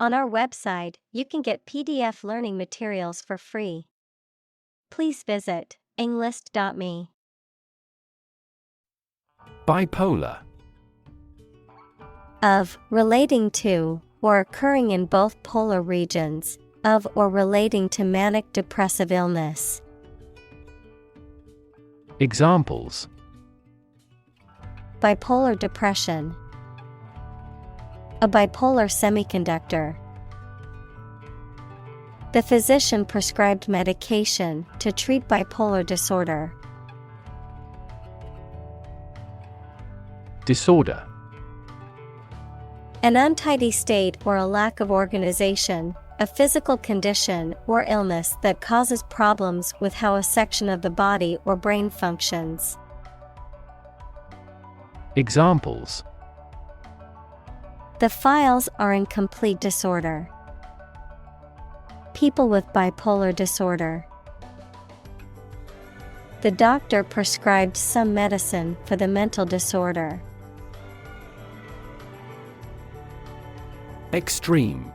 On our website, you can get PDF learning materials for free. Please visit englist.me. Bipolar. Of, relating to, or occurring in both polar regions, of or relating to manic depressive illness. Examples: Bipolar depression. A bipolar semiconductor. The physician prescribed medication to treat bipolar disorder. Disorder. An untidy state or a lack of organization, a physical condition or illness that causes problems with how a section of the body or brain functions. Examples: The files are in complete disorder. People with bipolar disorder. The doctor prescribed some medicine for the mental disorder. Extreme.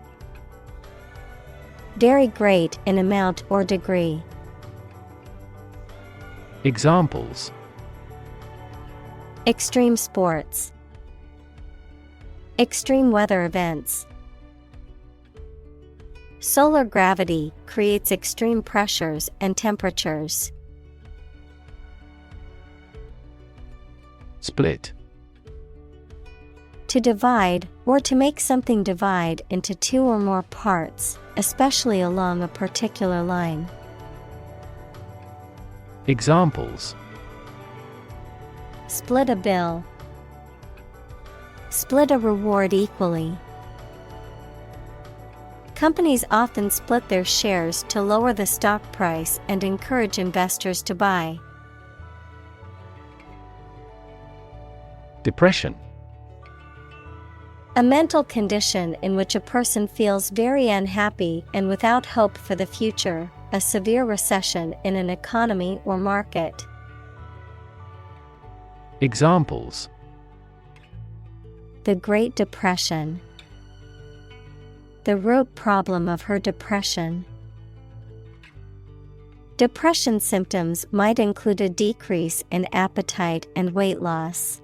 Very great in amount or degree. Examples: Extreme sports. Extreme weather events. Solar gravity creates extreme pressures and temperatures. Split. To divide, or to make something divide into two or more parts, especially along a particular line. Examples: Split a bill. Split a reward equally. Companies often split their shares to lower the stock price and encourage investors to buy. Depression. A mental condition in which a person feels very unhappy and without hope for the future, a severe recession in an economy or market. Examples: The Great Depression. The root problem of her depression. Depression symptoms might include a decrease in appetite and weight loss.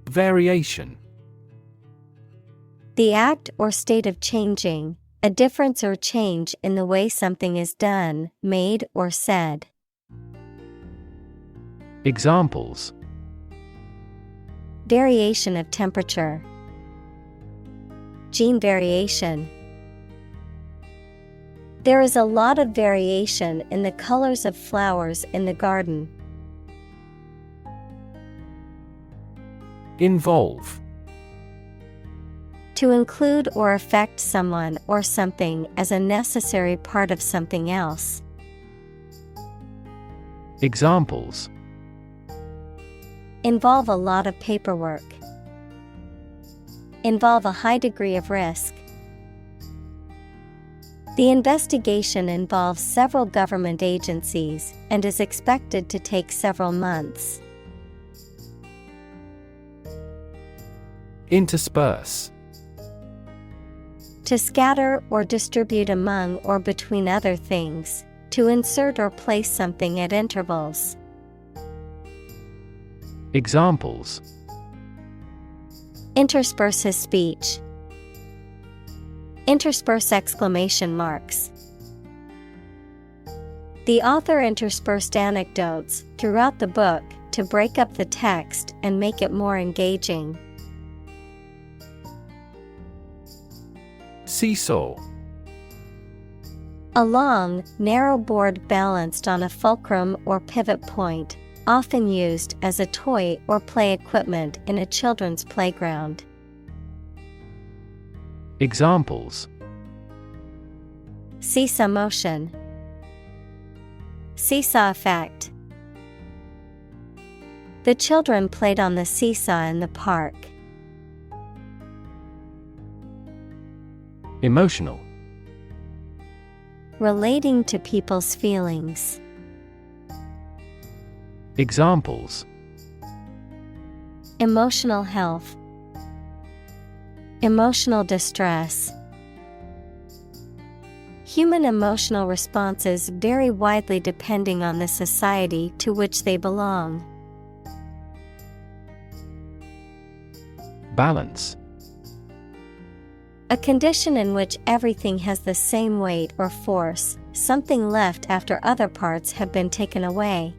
Variation. The act or state of changing, a difference or change in the way something is done, made, or said. Examples: Variation of temperature. Gene variation. There is a lot of variation in the colors of flowers in the garden. Involve. To include or affect someone or something as a necessary part of something else. Examples: Involve a lot of paperwork. Involve a high degree of risk. The investigation involves several government agencies and is expected to take several months. Intersperse. To scatter or distribute among or between other things, to insert or place something at intervals. Examples: Intersperse his speech. Intersperse exclamation marks. The author interspersed anecdotes throughout the book to break up the text and make it more engaging. Seesaw. A long, narrow board balanced on a fulcrum or pivot point, often used as a toy or play equipment in a children's playground. Examples: Seesaw motion. Seesaw effect. The children played on the seesaw in the park. Emotional. Relating to people's feelings. Examples: Emotional health. Emotional distress. Human emotional responses vary widely depending on the society to which they belong. Balance. A condition in which everything has the same weight or force, something left after other parts have been taken away.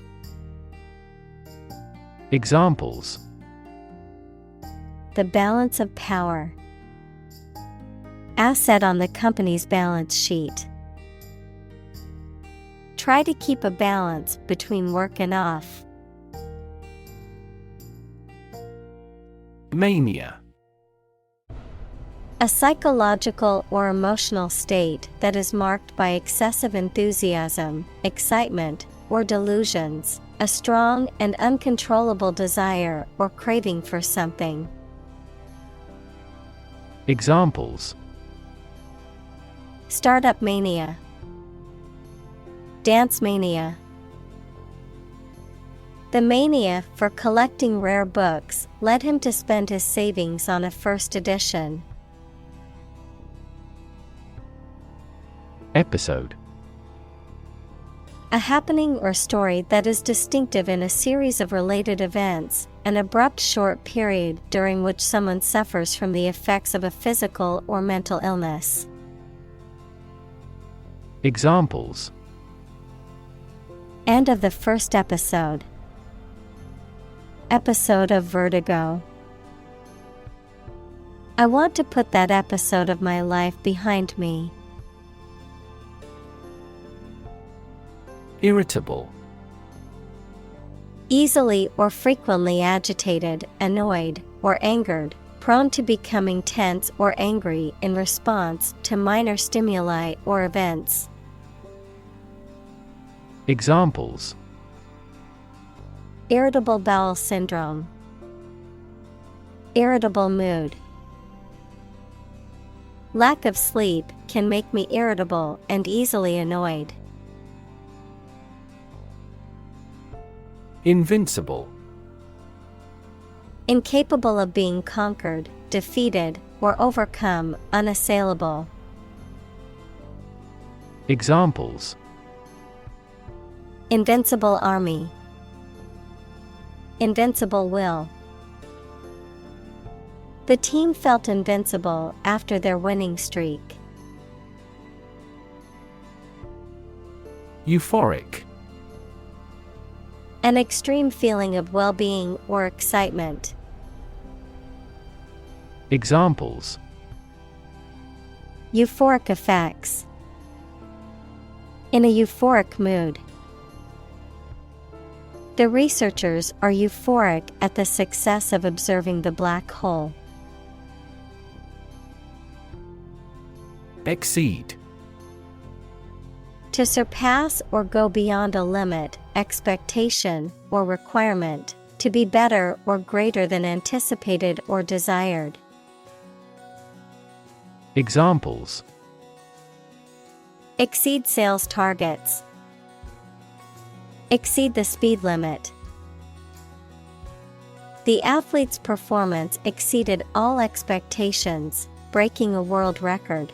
Examples: The balance of power. Asset on the company's balance sheet. Try to keep a balance between work and off. Mania. A psychological or emotional state that is marked by excessive enthusiasm, excitement, or delusions, a strong and uncontrollable desire or craving for something. Examples: Startup mania. Dance mania. The mania for collecting rare books led him to spend his savings on a first edition. Episode. A happening or story that is distinctive in a series of related events, an abrupt short period during which someone suffers from the effects of a physical or mental illness. Examples: End of the first episode. Episode of vertigo. I want to put that episode of my life behind me. Irritable. Easily or frequently agitated, annoyed, or angered, prone to becoming tense or angry in response to minor stimuli or events. Examples: Irritable bowel syndrome. Irritable mood. Lack of sleep can make me irritable and easily annoyed. Invincible. Incapable of being conquered, defeated, or overcome, unassailable. Examples: Invincible army. Invincible will. The team felt invincible after their winning streak. Euphoric. An extreme feeling of well-being or excitement. Examples: Euphoric effects. In a euphoric mood. The researchers are euphoric at the success of observing the black hole. Exceed. To surpass or go beyond a limit, expectation, or requirement, to be better or greater than anticipated or desired. Examples: Exceed sales targets. Exceed the speed limit. The athlete's performance exceeded all expectations, breaking a world record.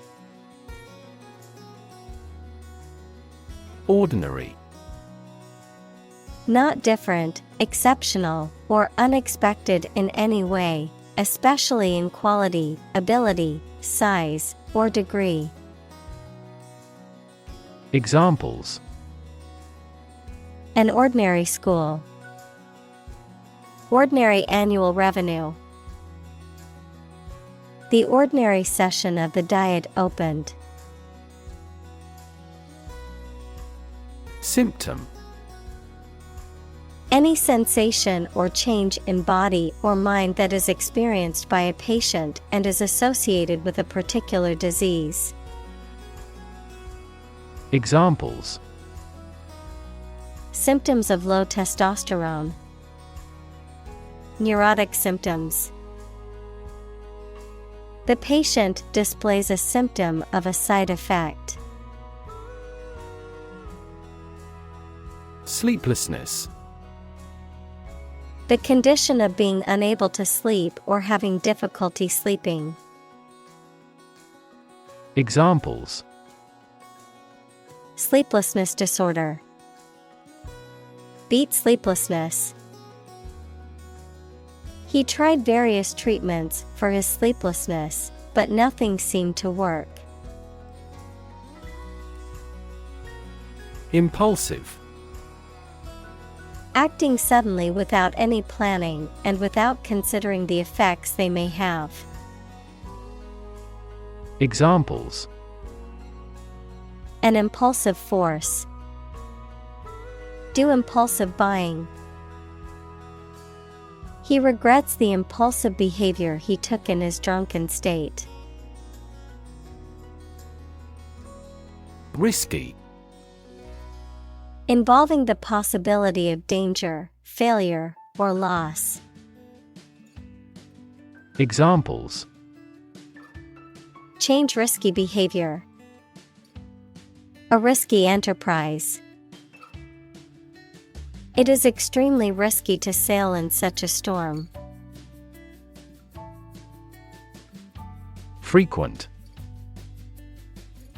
Ordinary. Not different, exceptional, or unexpected in any way, especially in quality, ability, size, or degree. Examples: An ordinary school. Ordinary annual revenue. The ordinary session of the Diet opened. Symptom. Any sensation or change in body or mind that is experienced by a patient and is associated with a particular disease. Examples: Symptoms of low testosterone. Neurotic symptoms. The patient displays a symptom of a side effect. Sleeplessness. The condition of being unable to sleep or having difficulty sleeping. Examples: sleeplessness disorder, beat sleeplessness. He tried various treatments for his sleeplessness, but nothing seemed to work. Impulsive. Acting suddenly without any planning and without considering the effects they may have. Examples: An impulsive force. Do impulsive buying. He regrets the impulsive behavior he took in his drunken state. Risky. Involving the possibility of danger, failure, or loss. Examples: Change risky behavior. A risky enterprise. It is extremely risky to sail in such a storm. Frequent.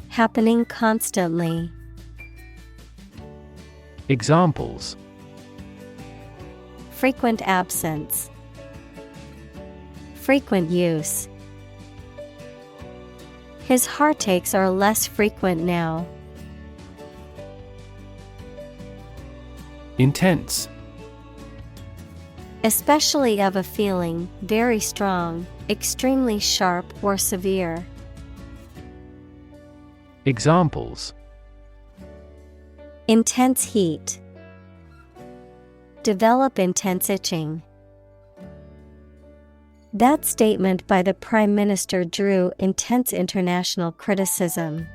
Happening constantly. Examples: Frequent absence. Frequent use. His heartaches are less frequent now. Intense. Especially of a feeling, very strong, extremely sharp or severe. Examples: Intense heat. Develop intense itching. That statement by the Prime Minister drew intense international criticism.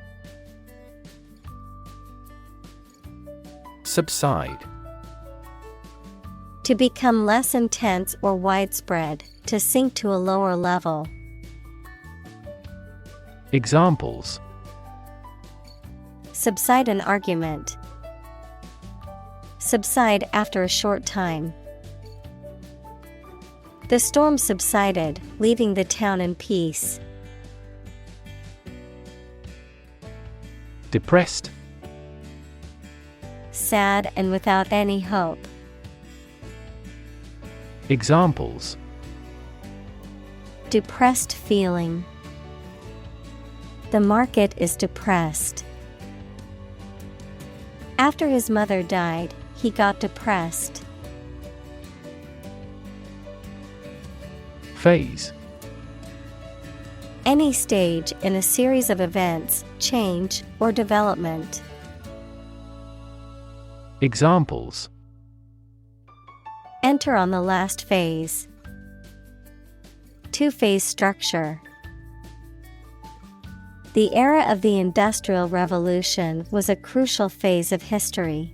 Subside. To become less intense or widespread, to sink to a lower level. Examples: Subside an argument. Subside after a short time. The storm subsided, leaving the town in peace. Depressed. Sad and without any hope. Examples: Depressed feeling. The market is depressed. After his mother died, he got depressed. Phase. Any stage in a series of events, change, or development. Examples: Enter on the last phase. Two-phase structure. The era of the Industrial Revolution was a crucial phase of history.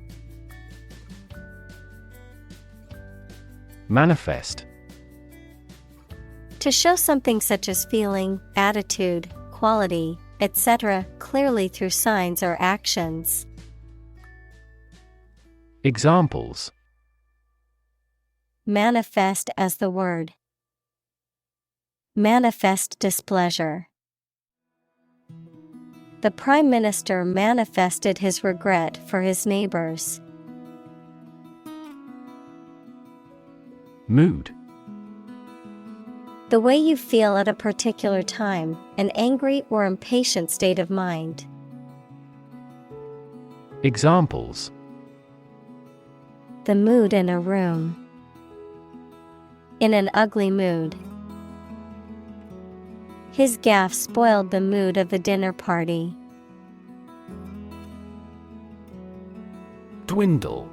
Manifest. To show something such as feeling, attitude, quality, etc., clearly through signs or actions. Examples: Manifest as the word. Manifest displeasure. The Prime Minister manifested his regret for his neighbors. Mood. The way you feel at a particular time, an angry or impatient state of mind. Examples: The mood in a room. In an ugly mood. His gaffe spoiled the mood of the dinner party. Dwindle.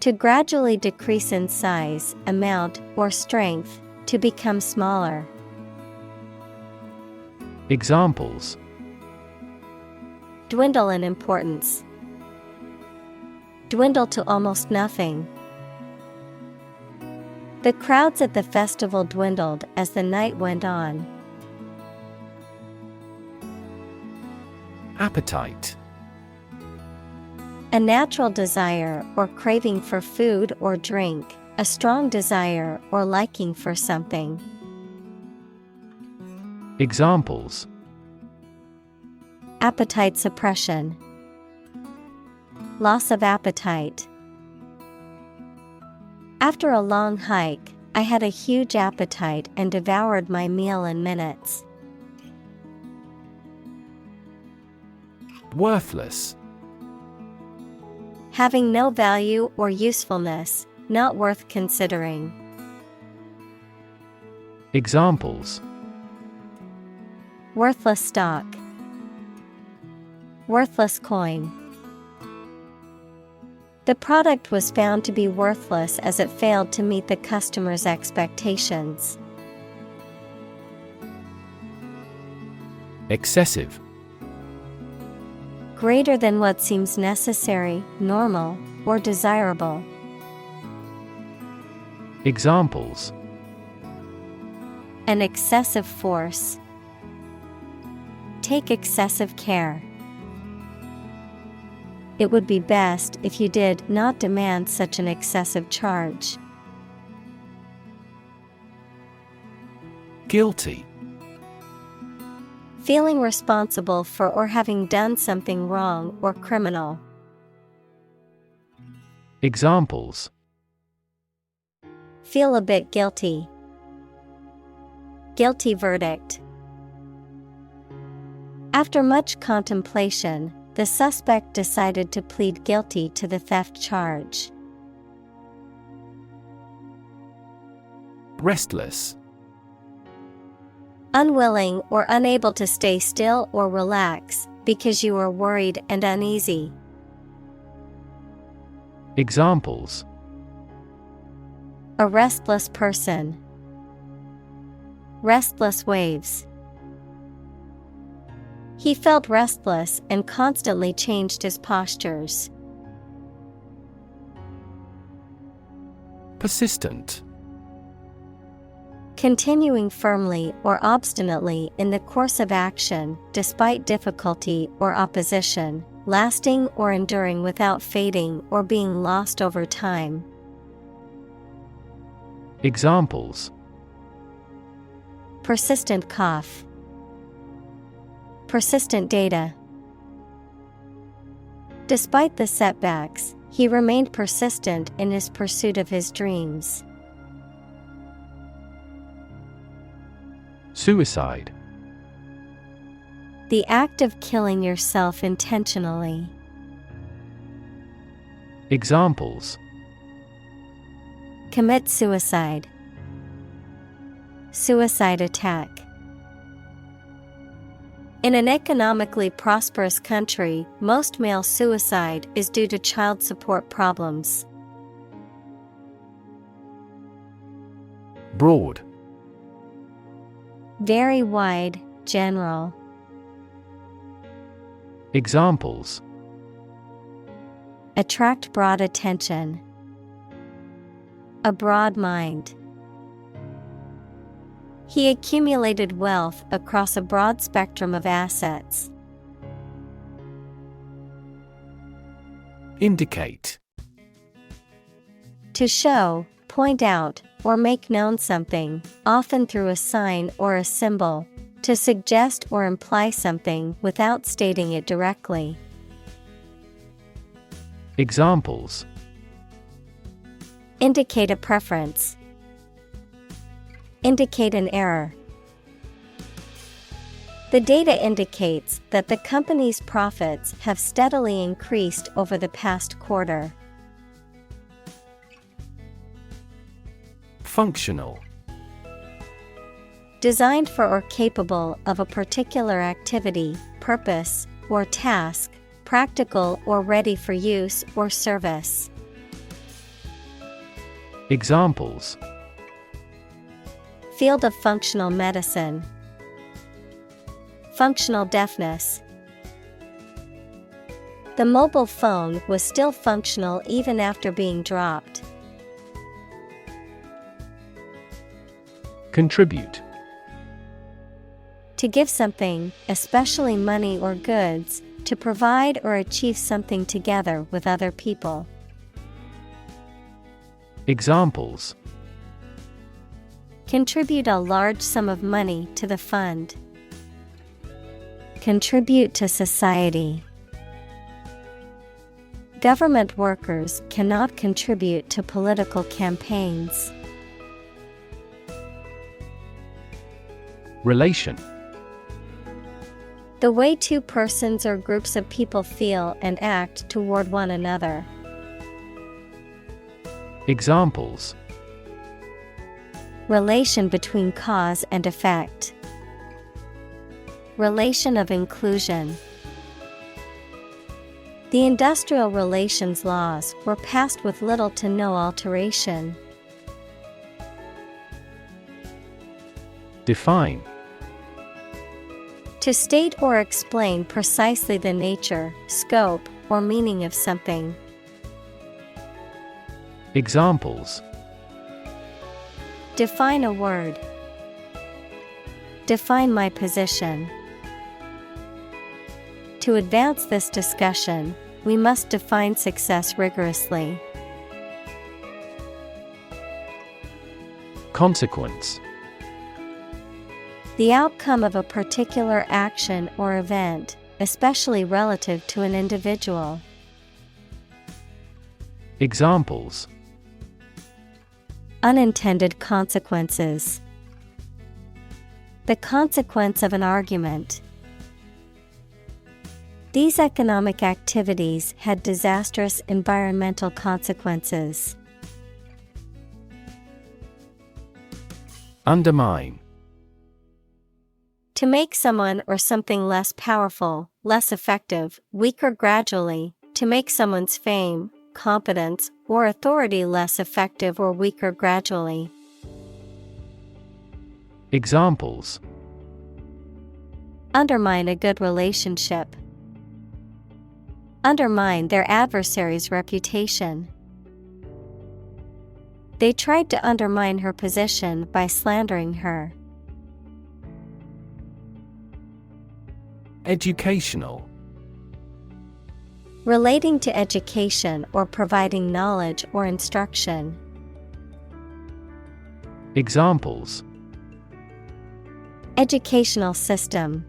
To gradually decrease in size, amount, or strength, to become smaller. Examples: Dwindle in importance. Dwindle to almost nothing. The crowds at the festival dwindled as the night went on. Appetite. A natural desire or craving for food or drink, a strong desire or liking for something. Examples: Appetite suppression. Loss of appetite. After a long hike, I had a huge appetite and devoured my meal in minutes. Worthless. Having no value or usefulness, not worth considering. Examples: Worthless stock. Worthless coin. The product was found to be worthless as it failed to meet the customer's expectations. Excessive. Greater than what seems necessary, normal, or desirable. Examples: An excessive force. Take excessive care. It would be best if you did not demand such an excessive charge. Guilty. Feeling responsible for or having done something wrong or criminal. Examples: Feel a bit guilty. Guilty verdict. After much contemplation, the suspect decided to plead guilty to the theft charge. Restless. Unwilling or unable to stay still or relax because you are worried and uneasy. Examples: A restless person. Restless waves. He felt restless and constantly changed his postures. Persistent. Continuing firmly or obstinately in the course of action, despite difficulty or opposition, lasting or enduring without fading or being lost over time. Examples: Persistent cough. Persistent data. Despite the setbacks, he remained persistent in his pursuit of his dreams. Suicide. The act of killing yourself intentionally. Examples: Commit suicide. Suicide attack. In an economically prosperous country, most male suicide is due to child support problems. Broad. Very wide, general. Examples: Attract broad attention. A broad mind. He accumulated wealth across a broad spectrum of assets. Indicate. To show, point out, or make known something, often through a sign or a symbol, to suggest or imply something without stating it directly. Examples: Indicate a preference. Indicate an error. The data indicates that the company's profits have steadily increased over the past quarter. Functional. Designed for or capable of a particular activity, purpose, or task, practical or ready for use or service. Examples: Field of functional medicine. Functional deafness. The mobile phone was still functional even after being dropped. Contribute. To give something, especially money or goods, to provide or achieve something together with other people. Examples: Contribute a large sum of money to the fund. contribute to society. Government workers cannot contribute to political campaigns. Relation. The way two persons or groups of people feel and act toward one another. Examples. Relation between cause and effect. Relation of inclusion. The industrial relations laws were passed with little to no alteration. Define. To state or explain precisely the nature, scope, or meaning of something. Examples. Define a word. Define my position. To advance this discussion, we must define success rigorously. Consequence. The outcome of a particular action or event, especially relative to an individual. Examples. Unintended consequences. The consequence of an argument. These economic activities had disastrous environmental consequences. Undermine. To make someone or something less powerful, less effective, weaker gradually, to make someone's fame, competence, or authority less effective or weaker gradually. Examples. Undermine a good relationship. Undermine their adversary's reputation. They tried to undermine her position by slandering her. Educational. Relating to education or providing knowledge or instruction. Examples. Educational system.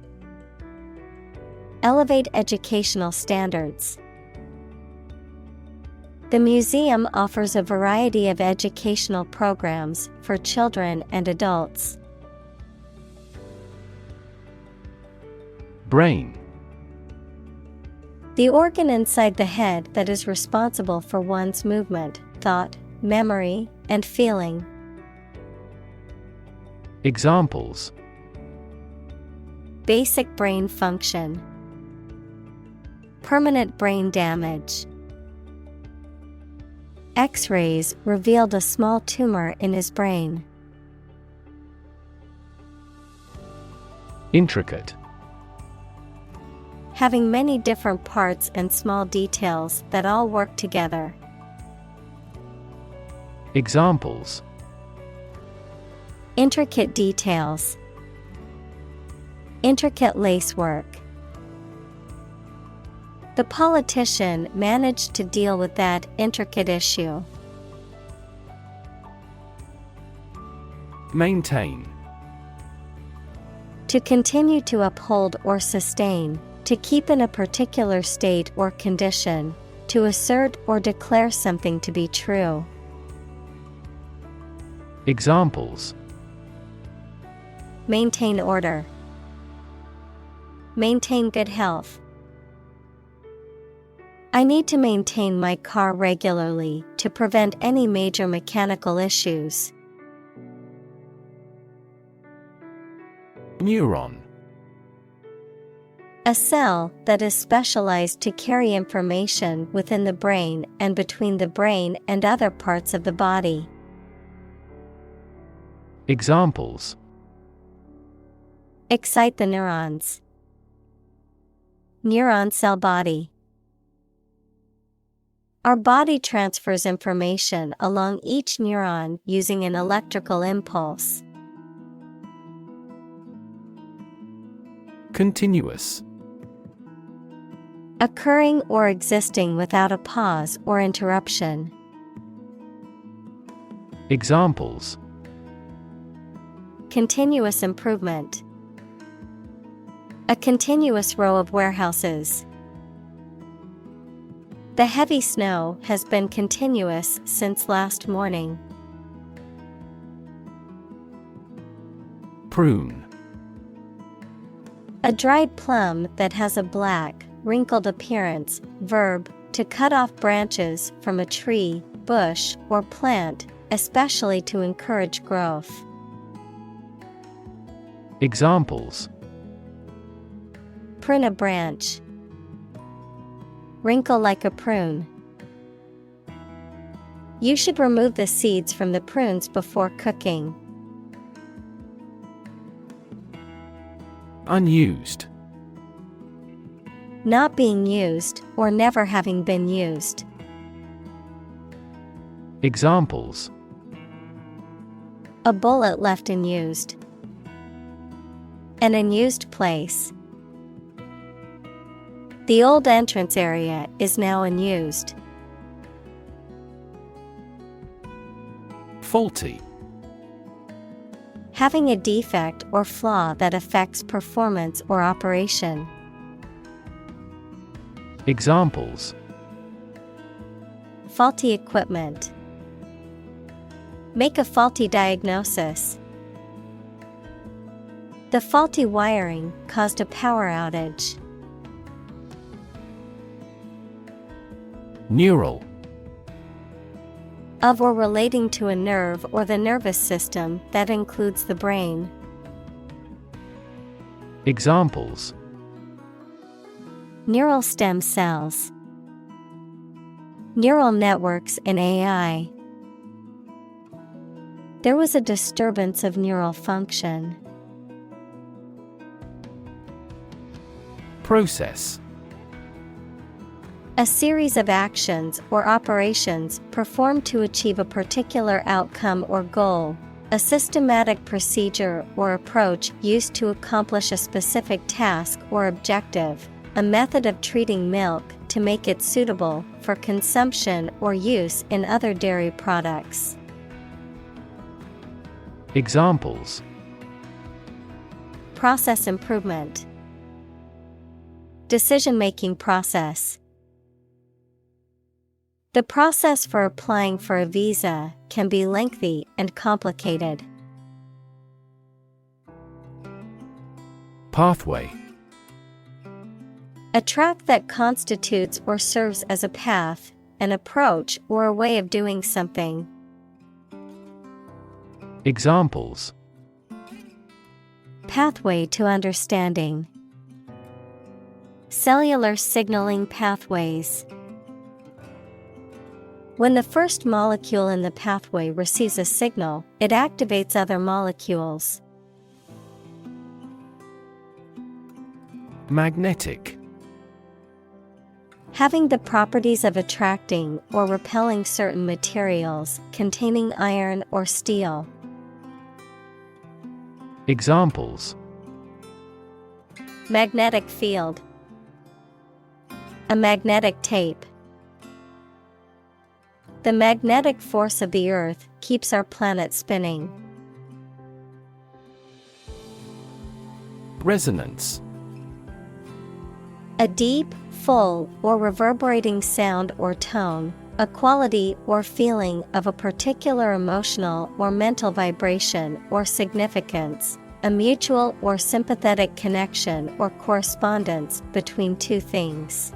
Elevate educational standards. The museum offers a variety of educational programs for children and adults. Brain. The organ inside the head that is responsible for one's movement, thought, memory, and feeling. Examples. Basic brain function. Permanent brain damage. X-rays revealed a small tumor in his brain. Intricate. Having many different parts and small details that all work together. Examples. Intricate details. Intricate lacework. The politician managed to deal with that intricate issue. Maintain. To continue to uphold or sustain, to keep in a particular state or condition, to assert or declare something to be true. Examples. Maintain order. Maintain good health. I need to maintain my car regularly to prevent any major mechanical issues. Neuron. A cell that is specialized to carry information within the brain and between the brain and other parts of the body. Examples. Excite the neurons. Neuron cell body. Our body transfers information along each neuron using an electrical impulse. Continuous. Occurring or existing without a pause or interruption. Examples. Continuous improvement. A continuous row of warehouses. The heavy snow has been continuous since last morning. Prune. A dried plum that has a black, wrinkled appearance. Verb, to cut off branches from a tree, bush, or plant, especially to encourage growth. Examples: Prune a branch. Wrinkle like a prune. You should remove the seeds from the prunes before cooking. Unused. Not being used or never having been used. Examples: A bullet left unused. An unused place. The old entrance area is now unused. Faulty. Having a defect or flaw that affects performance or operation. Examples: Faulty equipment. Make a faulty diagnosis. The faulty wiring caused a power outage. Neural. Of or relating to a nerve or the nervous system that includes the brain. Examples: Neural stem cells. Neural networks in AI. There was a disturbance of neural function. Process. A series of actions or operations performed to achieve a particular outcome or goal. A systematic procedure or approach used to accomplish a specific task or objective. A method of treating milk to make it suitable for consumption or use in other dairy products. Examples: Process improvement. Decision-making process. The process for applying for a visa can be lengthy and complicated. Pathway. A track that constitutes or serves as a path, an approach, or a way of doing something. Examples: Pathway to understanding. Cellular signaling pathways. When the first molecule in the pathway receives a signal, it activates other molecules. Magnetic. Having the properties of attracting or repelling certain materials containing iron or steel. Examples: Magnetic field. A magnetic tape. The magnetic force of the Earth keeps our planet spinning. Resonance. A deep, full, or reverberating sound or tone, a quality or feeling of a particular emotional or mental vibration or significance, a mutual or sympathetic connection or correspondence between two things.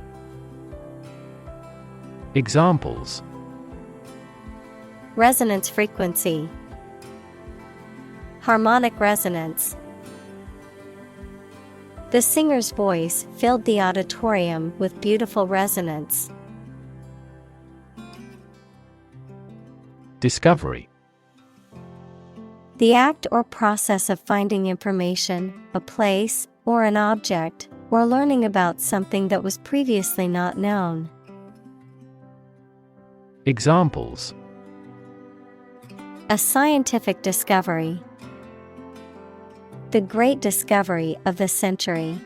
Examples: Resonance frequency. Harmonic resonance. The singer's voice filled the auditorium with beautiful resonance. Discovery. The act or process of finding information, a place, or an object, or learning about something that was previously not known. Examples: A scientific discovery. The great discovery of the century.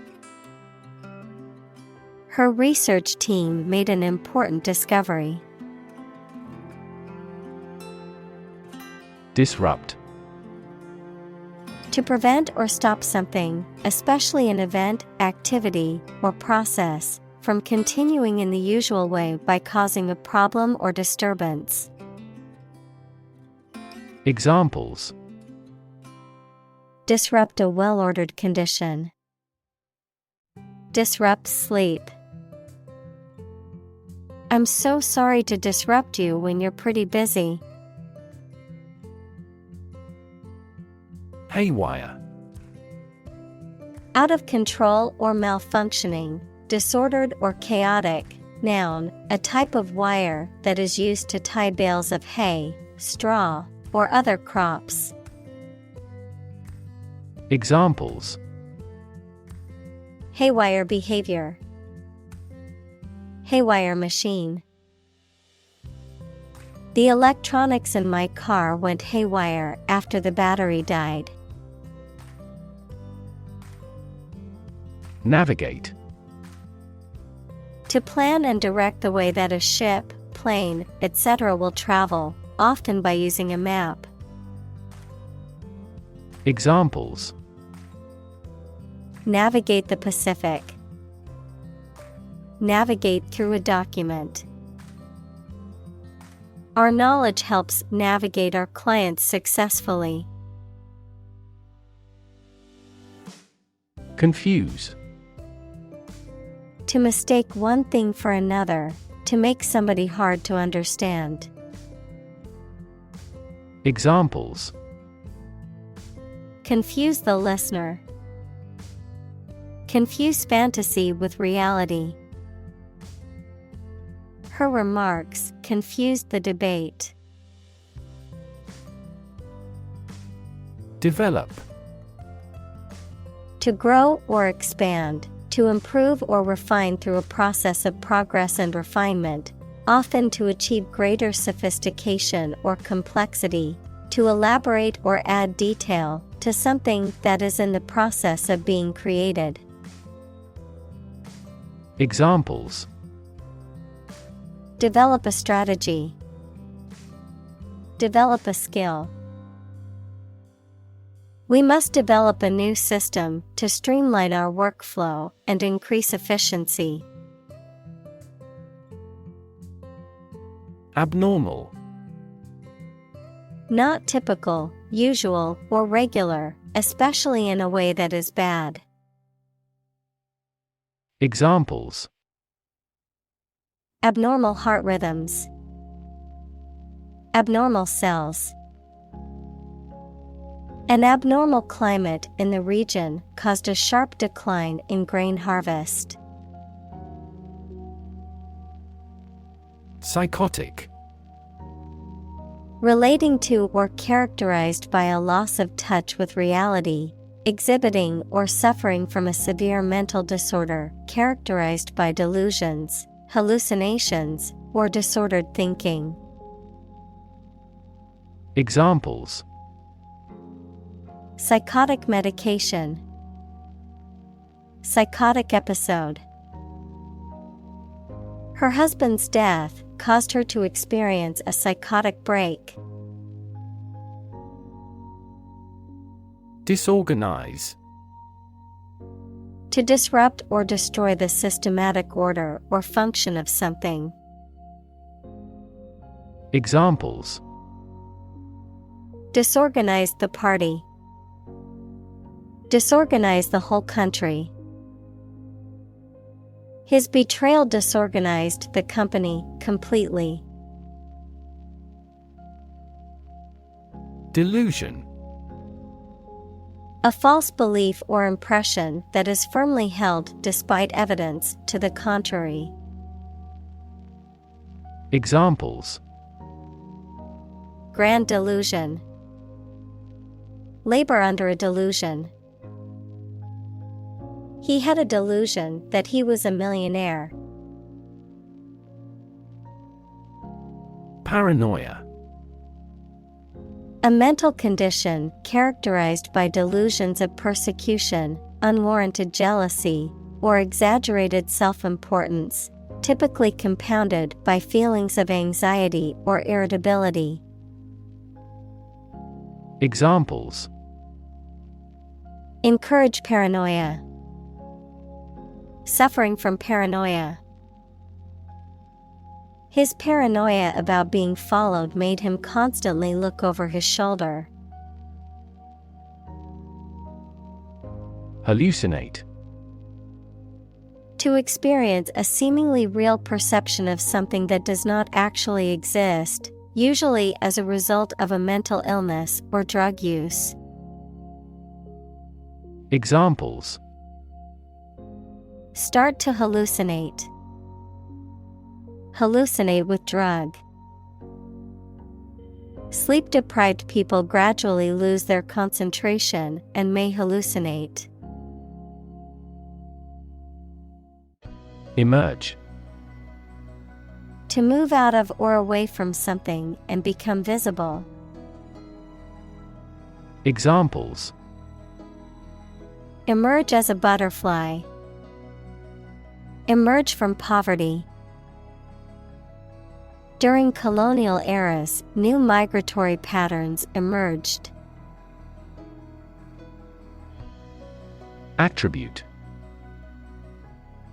Her research team made an important discovery. Disrupt. To prevent or stop something, especially an event, activity, or process, from continuing in the usual way by causing a problem or disturbance. Examples: Disrupt a well-ordered condition. Disrupt sleep. I'm so sorry to disrupt you when you're pretty busy. Haywire. Out of control or malfunctioning, disordered or chaotic. Noun, a type of wire that is used to tie bales of hay, straw, or other crops. Examples: Haywire behavior. Haywire machine. The electronics in my car went haywire after the battery died. Navigate. To plan and direct the way that a ship, plane, etc. will travel, often by using a map. Examples: Navigate the Pacific. Navigate through a document. Our knowledge helps navigate our clients successfully. Confuse. To mistake one thing for another, to make somebody hard to understand. Examples: Confuse the listener. Confuse fantasy with reality. Her remarks confused the debate. Develop. To grow or expand, to improve or refine through a process of progress and refinement, often to achieve greater sophistication or complexity, to elaborate or add detail to something that is in the process of being created. Examples: Develop a strategy. Develop a skill. We must develop a new system to streamline our workflow and increase efficiency. Abnormal. Not typical, usual, or regular, especially in a way that is bad. Examples: Abnormal heart rhythms. Abnormal cells. An abnormal climate in the region caused a sharp decline in grain harvest. Psychotic. Relating to or characterized by a loss of touch with reality, exhibiting or suffering from a severe mental disorder characterized by delusions, hallucinations, or disordered thinking. Examples: Psychotic medication. Psychotic episode. Her husband's death caused her to experience a psychotic break. Disorganize. To disrupt or destroy the systematic order or function of something. Examples: Disorganize the party. Disorganize the whole country. His betrayal disorganized the company completely. Delusion. A false belief or impression that is firmly held despite evidence to the contrary. Examples: Grand delusion. Labor under a delusion. He had a delusion that he was a millionaire. Paranoia. A mental condition characterized by delusions of persecution, unwarranted jealousy, or exaggerated self-importance, typically compounded by feelings of anxiety or irritability. Examples: Encourage paranoia. Suffering from paranoia. His paranoia about being followed made him constantly look over his shoulder. Hallucinate. To experience a seemingly real perception of something that does not actually exist, usually as a result of a mental illness or drug use. Examples: Start to hallucinate. Hallucinate with drug. Sleep-deprived people gradually lose their concentration and may hallucinate. Emerge. To move out of or away from something and become visible. Examples: Emerge as a butterfly. Emerge from poverty. During colonial eras, new migratory patterns emerged. Attribute.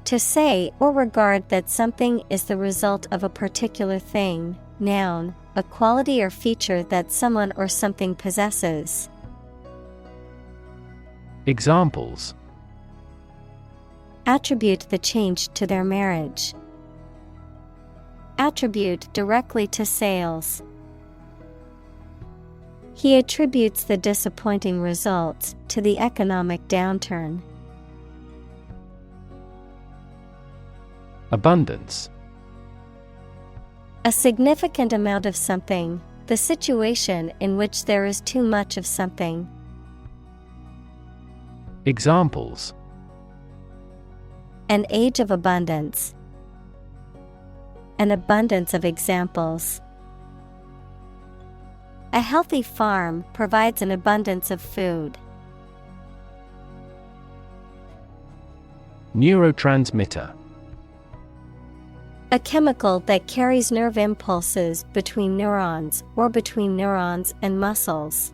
To say or regard that something is the result of a particular thing, noun, a quality or feature that someone or something possesses. Examples: Attribute the change to their marriage. Attribute directly to sales. He attributes the disappointing results to the economic downturn. Abundance. A significant amount of something, the situation in which there is too much of something. Examples: An age of abundance. An abundance of examples. A healthy farm provides an abundance of food. Neurotransmitter. A chemical that carries nerve impulses between neurons or between neurons and muscles.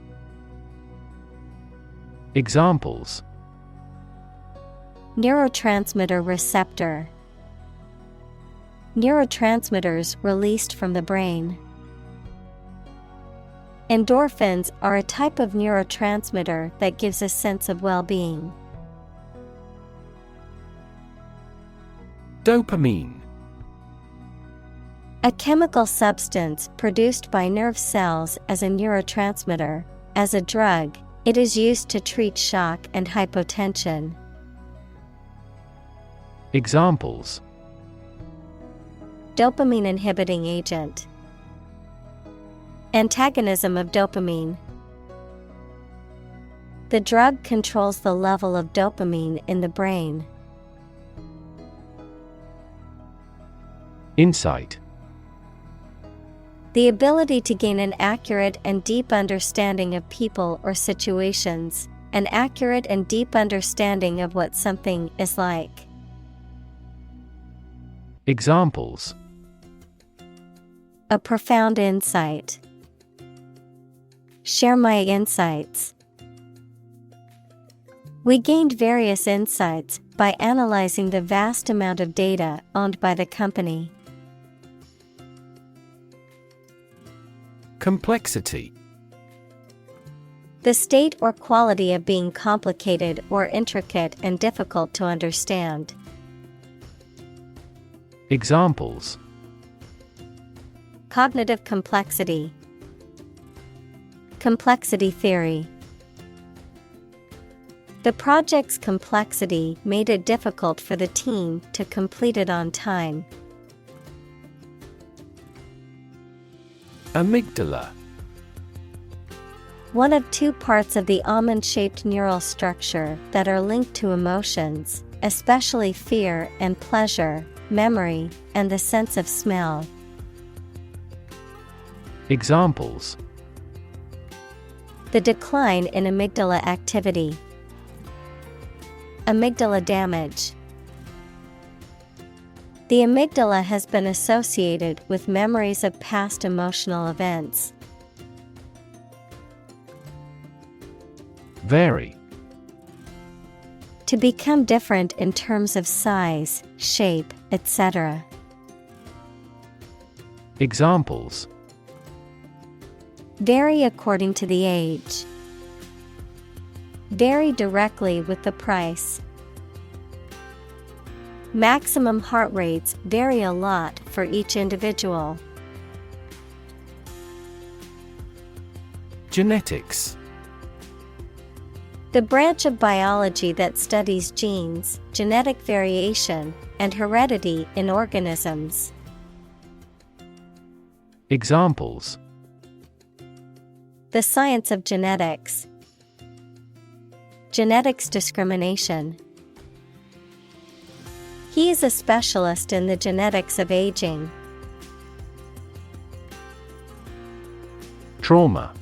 Examples: Neurotransmitter receptor. Neurotransmitters released from the brain. Endorphins are a type of neurotransmitter that gives a sense of well-being. Dopamine. A chemical substance produced by nerve cells as a neurotransmitter. As a drug, it is used to treat shock and hypotension. Examples: Dopamine inhibiting agent. Antagonism of dopamine. The drug controls the level of dopamine in the brain. Insight. The ability to gain an accurate and deep understanding of people or situations, an accurate and deep understanding of what something is like. Examples: A profound insight. Share my insights. We gained various insights by analyzing the vast amount of data owned by the company. Complexity. The state or quality of being complicated or intricate and difficult to understand. Examples: Cognitive complexity. Complexity theory. The project's complexity made it difficult for the team to complete it on time. Amygdala. One of two parts of the almond-shaped neural structure that are linked to emotions, especially fear and pleasure, memory, and the sense of smell. Examples: The decline in amygdala activity. Amygdala damage. The amygdala has been associated with memories of past emotional events. Vary. To become different in terms of size, shape, etc. Examples: vary according to the age. Vary directly with the price. Maximum heart rates vary a lot for each individual. Genetics. The branch of biology that studies genes, genetic variation, and heredity in organisms. Examples: the science of genetics. Genetics discrimination. He is a specialist in the genetics of aging. Trauma.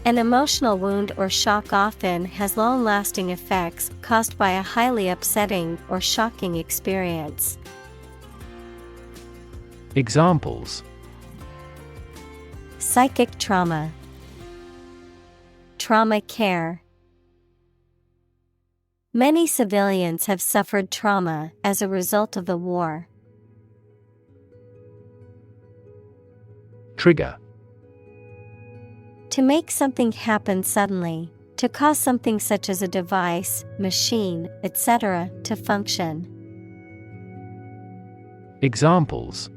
An emotional wound or shock often has long-lasting effects caused by a highly upsetting or shocking experience. Examples: psychic trauma. Trauma care. Many civilians have suffered trauma as a result of the war. Trigger. To make something happen suddenly, to cause something such as a device, machine, etc. to function. Examples: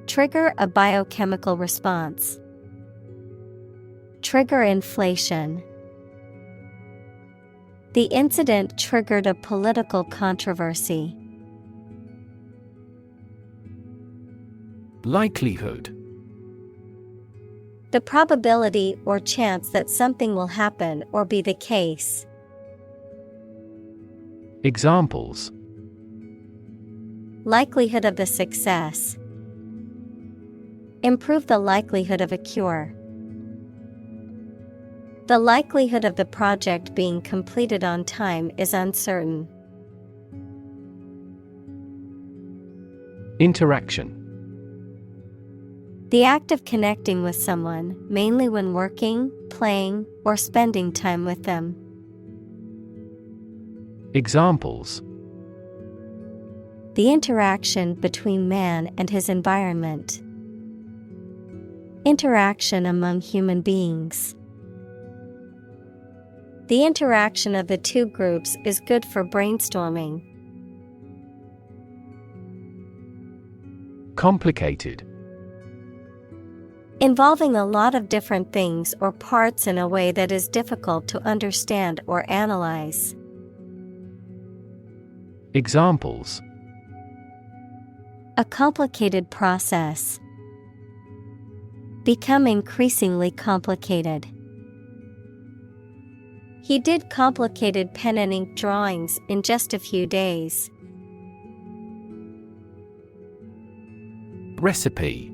trigger a biochemical response. Trigger inflation. The incident triggered a political controversy. Likelihood. The probability or chance that something will happen or be the case. Examples: likelihood of the success. Improve the likelihood of a cure. The likelihood of the project being completed on time is uncertain. Interaction. The act of connecting with someone, mainly when working, playing, or spending time with them. Examples: the interaction between man and his environment. Interaction among human beings. The interaction of the two groups is good for brainstorming. Complicated. Involving a lot of different things or parts in a way that is difficult to understand or analyze. Examples: a complicated process. Become increasingly complicated. He did complicated pen and ink drawings in just a few days. Recipe.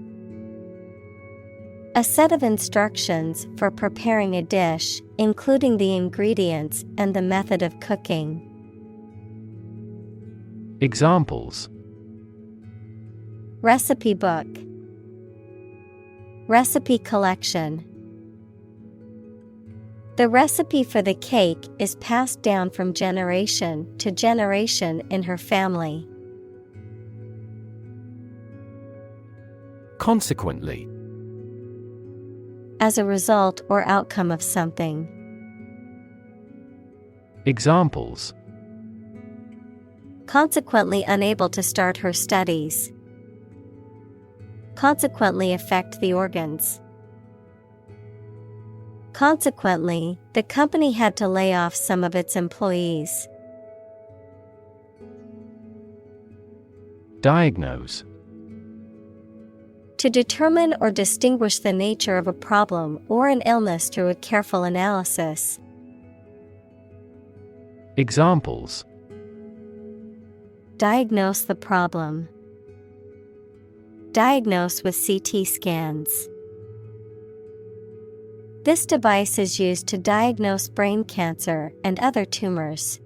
A set of instructions for preparing a dish, including the ingredients and the method of cooking. Examples: recipe book. Recipe collection. The recipe for the cake is passed down from generation to generation in her family. Consequently. As a result or outcome of something. Examples: consequently unable to start her studies. Consequently affect the organs. Consequently, the company had to lay off some of its employees. Diagnose. To determine or distinguish the nature of a problem or an illness through a careful analysis. Examples: diagnose the problem. Diagnose with CT scans. This device is used to diagnose brain cancer and other tumors.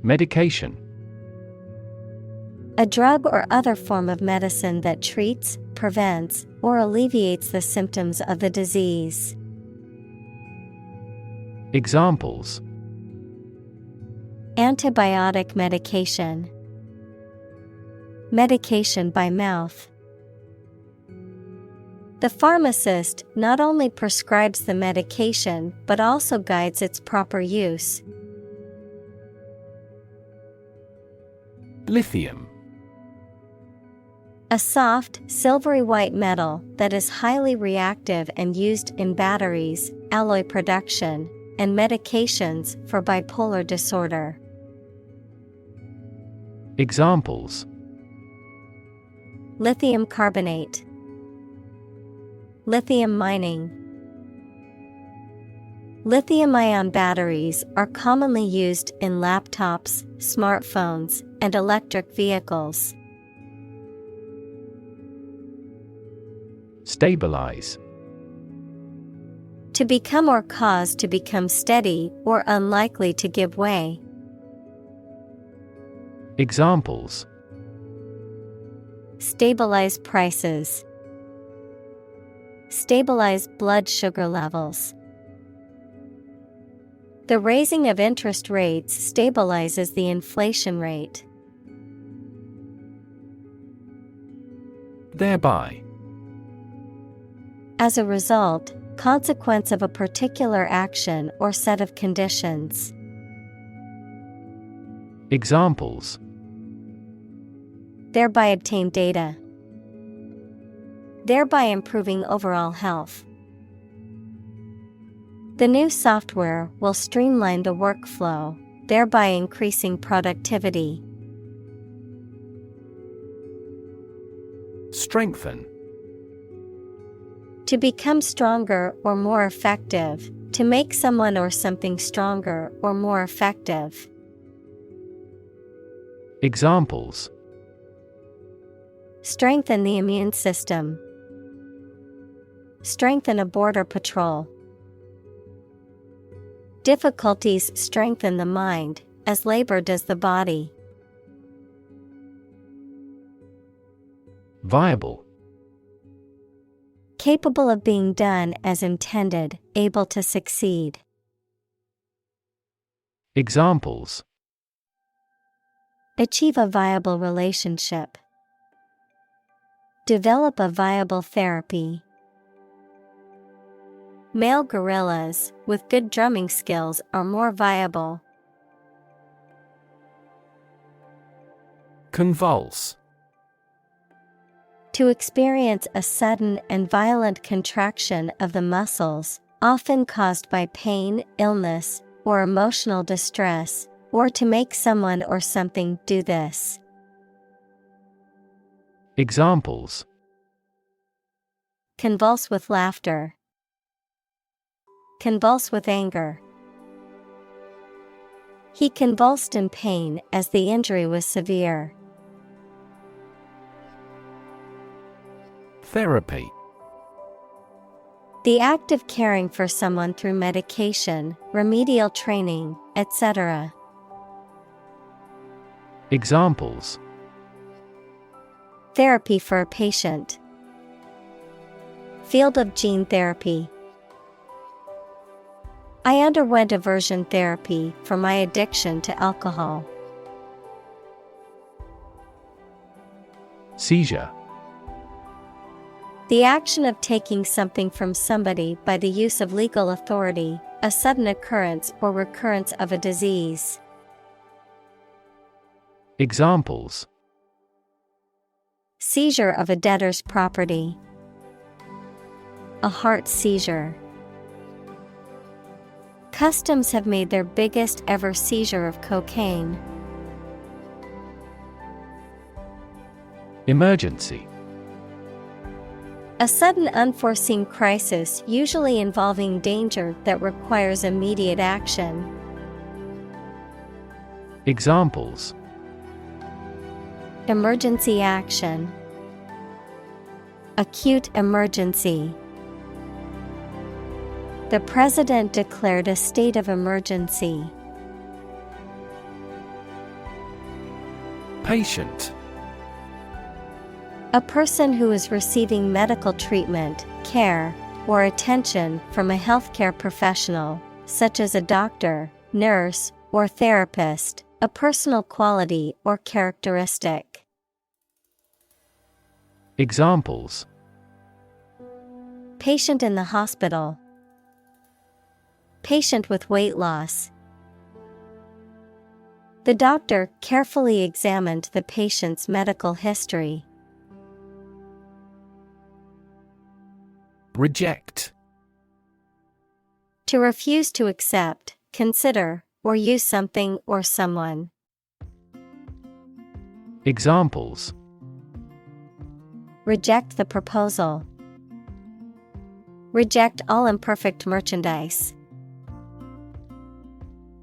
Medication. A drug or other form of medicine that treats, prevents, or alleviates the symptoms of the disease. Examples: antibiotic medication, medication by mouth. The pharmacist not only prescribes the medication but also guides its proper use. Lithium. A soft, silvery white metal that is highly reactive and used in batteries, alloy production, and medications for bipolar disorder. Examples: lithium carbonate, lithium mining. Lithium-ion batteries are commonly used in laptops, smartphones, and electric vehicles. Stabilize. To become or cause to become steady or unlikely to give way. Examples: stabilize prices, stabilize blood sugar levels. The raising of interest rates stabilizes the inflation rate. Thereby. As a result, consequence of a particular action or set of conditions. Examples: thereby obtain data, thereby improving overall health. The new software will streamline the workflow, thereby increasing productivity. Strengthen. To become stronger or more effective, to make someone or something stronger or more effective. Examples: strengthen the immune system, strengthen a border patrol. Difficulties strengthen the mind, as labor does the body. Viable. Capable of being done as intended, able to succeed. Examples: achieve a viable relationship, develop a viable therapy. Male gorillas with good drumming skills are more viable. Convulse. To experience a sudden and violent contraction of the muscles, often caused by pain, illness, or emotional distress, or to make someone or something do this. Examples: convulse with laughter, convulse with anger. He convulsed in pain as the injury was severe. Therapy. The act of caring for someone through medication, remedial training, etc. Examples: therapy for a patient, field of gene therapy. I underwent aversion therapy for my addiction to alcohol. Seizure. The action of taking something from somebody by the use of legal authority, a sudden occurrence or recurrence of a disease. Examples: seizure of a debtor's property, a heart seizure. Customs have made their biggest ever seizure of cocaine. Emergency. A sudden unforeseen crisis usually involving danger that requires immediate action. Examples: emergency action, acute emergency. The president declared a state of emergency. Patient. A person who is receiving medical treatment, care, or attention from a healthcare professional, such as a doctor, nurse, or therapist, a personal quality or characteristic. Examples: Patient in the hospital. Patient with weight loss. The doctor carefully examined the patient's medical history. Reject. To refuse to accept, consider, or use something or someone. Examples: Reject the proposal. Reject all imperfect merchandise.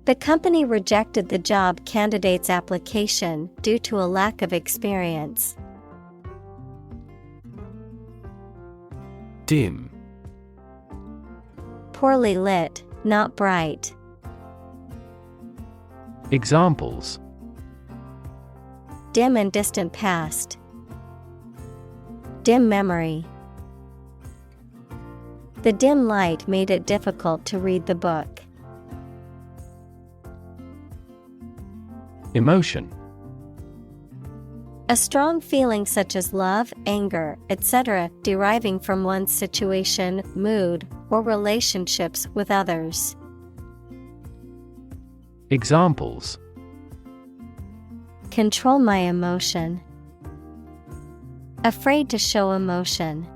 The company rejected the job candidate's application due to a lack of experience. Dim. Poorly lit, not bright. Examples: Dim and distant past. Dim memory. The dim light made it difficult to read the book. Emotion. A strong feeling such as love, anger, etc., deriving from one's situation, mood, or relationships with others. Examples: Control my emotion. Afraid to show emotion.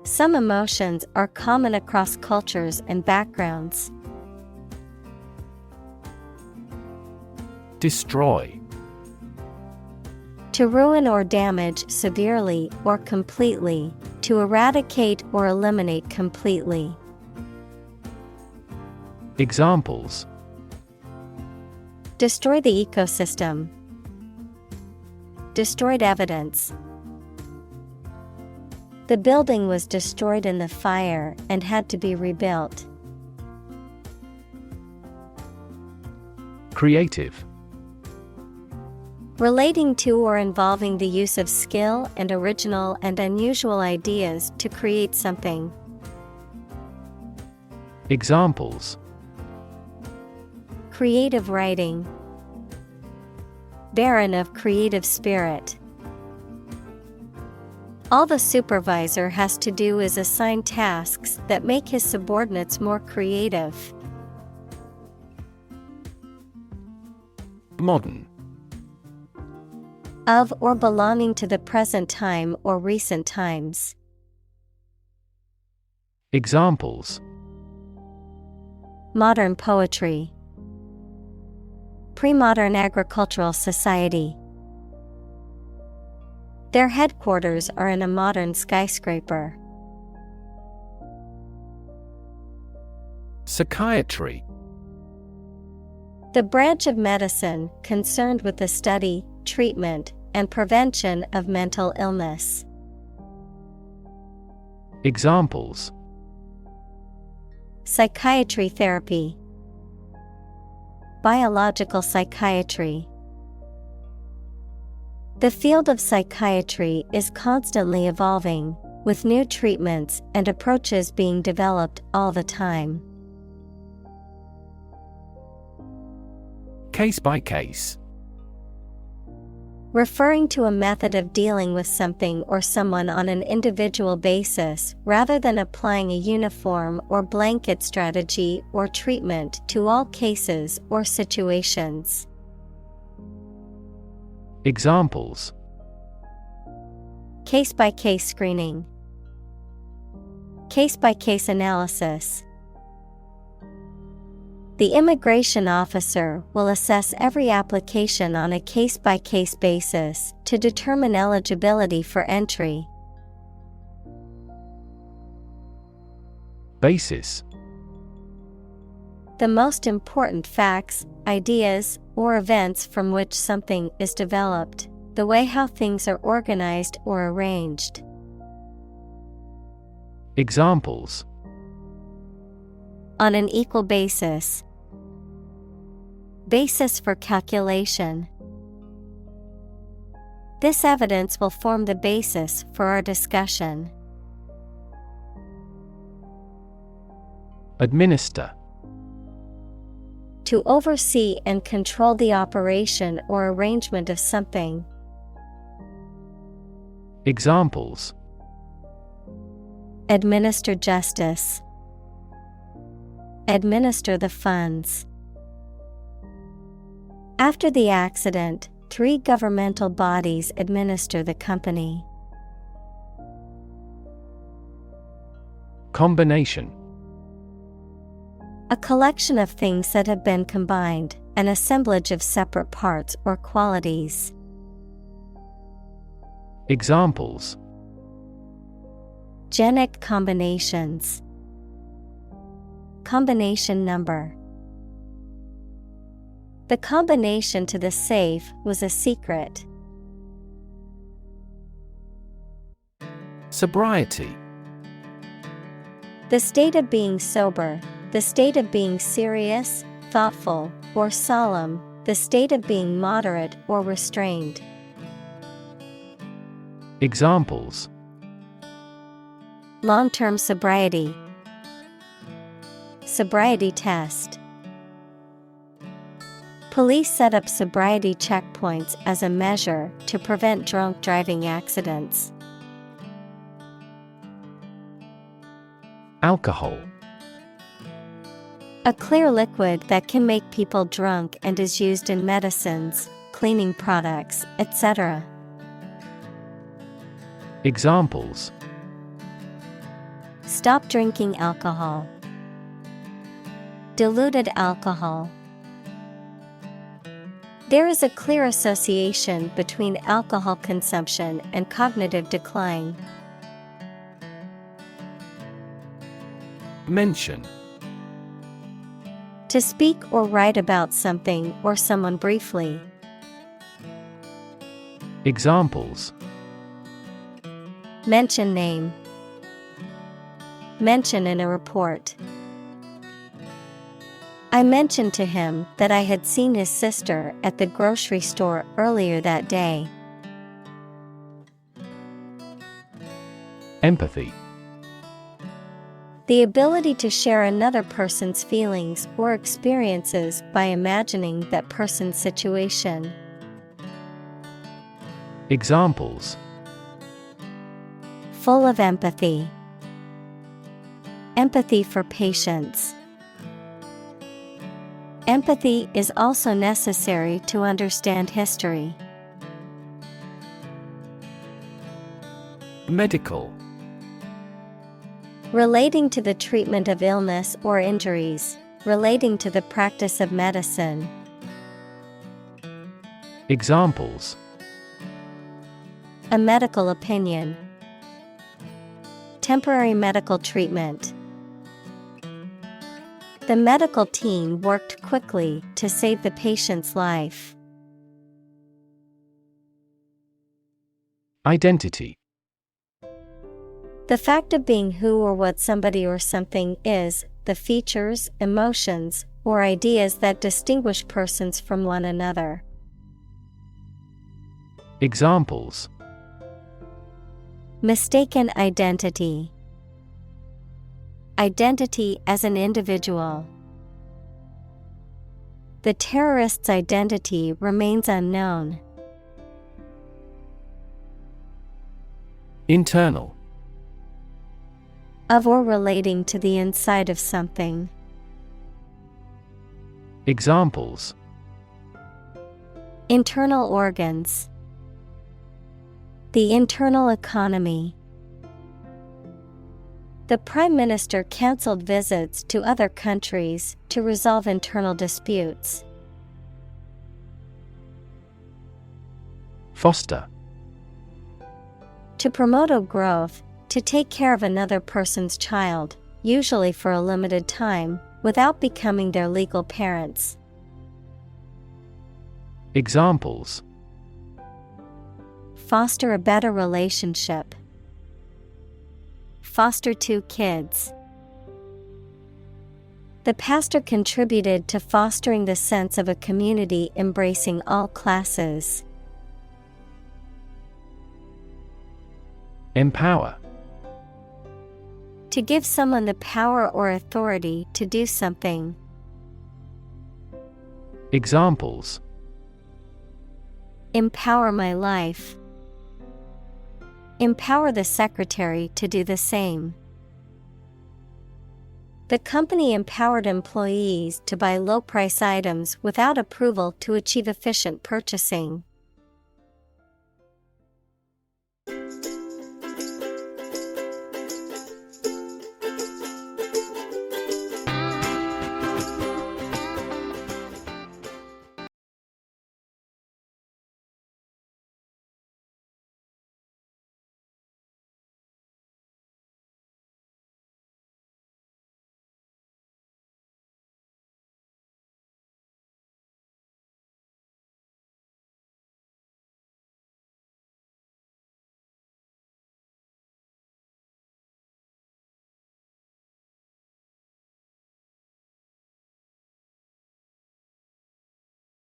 Some emotions are common across cultures and backgrounds. Destroy. To ruin or damage severely or completely, to eradicate or eliminate completely. Examples: Destroy the ecosystem. Destroyed evidence. The building was destroyed in the fire and had to be rebuilt. Creative. Relating to or involving the use of skill and original and unusual ideas to create something. Examples: Creative writing. Barren of creative spirit. All the supervisor has to do is assign tasks that make his subordinates more creative. Modern. Of or belonging to the present time or recent times. Examples: Modern poetry. Pre-modern agricultural society. Their headquarters are in a modern skyscraper. Psychiatry. The branch of medicine concerned with the study, treatment, and prevention of mental illness. Examples: Psychiatry therapy. Biological psychiatry. The field of psychiatry is constantly evolving, with new treatments and approaches being developed all the time. Case by case. Referring to a method of dealing with something or someone on an individual basis rather than applying a uniform or blanket strategy or treatment to all cases or situations. Examples: Case-by-case screening. Case-by-case analysis. The immigration officer will assess every application on a case-by-case basis to determine eligibility for entry. Basis. The most important facts, ideas, or events from which something is developed, the way how things are organized or arranged. Examples: On an equal basis. Basis for calculation. This evidence will form the basis for our discussion. Administer. To oversee and control the operation or arrangement of something. Examples: Administer justice. Administer the funds. After the accident, 3 governmental bodies administer the company. Combination. A collection of things that have been combined, an assemblage of separate parts or qualities. Examples: Genic combinations. Combination number. The combination to the safe was a secret. Sobriety. The state of being sober, the state of being serious, thoughtful, or solemn, the state of being moderate or restrained. Examples: Long-term sobriety. Sobriety test. Police set up sobriety checkpoints as a measure to prevent drunk driving accidents. Alcohol. A clear liquid that can make people drunk and is used in medicines, cleaning products, etc. Examples: Stop drinking alcohol. Diluted alcohol. There is a clear association between alcohol consumption and cognitive decline. Mention. To speak or write about something or someone briefly. Examples: Mention name. Mention in a report. I mentioned to him that I had seen his sister at the grocery store earlier that day. Empathy. The ability to share another person's feelings or experiences by imagining that person's situation. Examples: Full of empathy. Empathy for patients. Empathy is also necessary to understand history. Medical. Relating to the treatment of illness or injuries, relating to the practice of medicine. Examples: A medical opinion. Temporary medical treatment. The medical team worked quickly to save the patient's life. Identity. The fact of being who or what somebody or something is, the features, emotions, or ideas that distinguish persons from one another. Examples: Mistaken identity. Identity as an individual. The terrorist's identity remains unknown. Internal. Of or relating to the inside of something. Examples: Internal organs. The internal economy. The Prime Minister cancelled visits to other countries to resolve internal disputes. Foster. To promote a growth, to take care of another person's child, usually for a limited time, without becoming their legal parents. Examples: Foster a better relationship. Foster 2 kids. The pastor contributed to fostering the sense of a community embracing all classes. Empower. To give someone the power or authority to do something. Examples: Empower my life. Empower the secretary to do the same. The company empowered employees to buy low-price items without approval to achieve efficient purchasing.